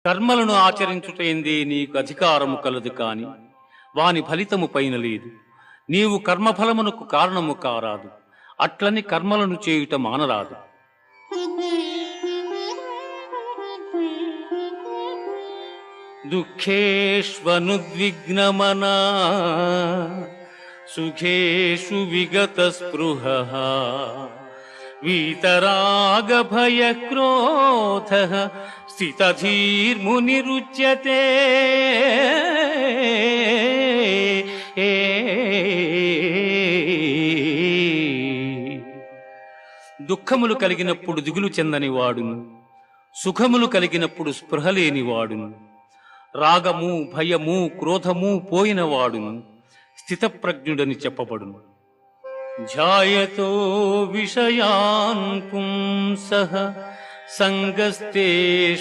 కర్మలను ఆచరించుటైందే నీకు అధికారము కలదు కాని వాని ఫలితము పైన లేదు. నీవు కర్మఫలమునకు కారణము కారాదు, అట్లని కర్మలను చేయుట మానరాదు. దుఃఖేష్వనుద్విగ్నమనా సుఖేషు విగత స్పృహ వీతరాగ భయ క్రోధ స్థితధీర్మునిరుచ్యతే. దుఃఖములు కలిగినప్పుడు దిగులు చెందని వాడును, సుఖములు కలిగినప్పుడు స్పృహ లేని వాడును, రాగము భయము క్రోధము పోయిన వాడును స్థితప్రజ్ఞుడని చెప్పబడును. ధ్యాయతో విషయాన్ పుంసః సంగస్తేషూప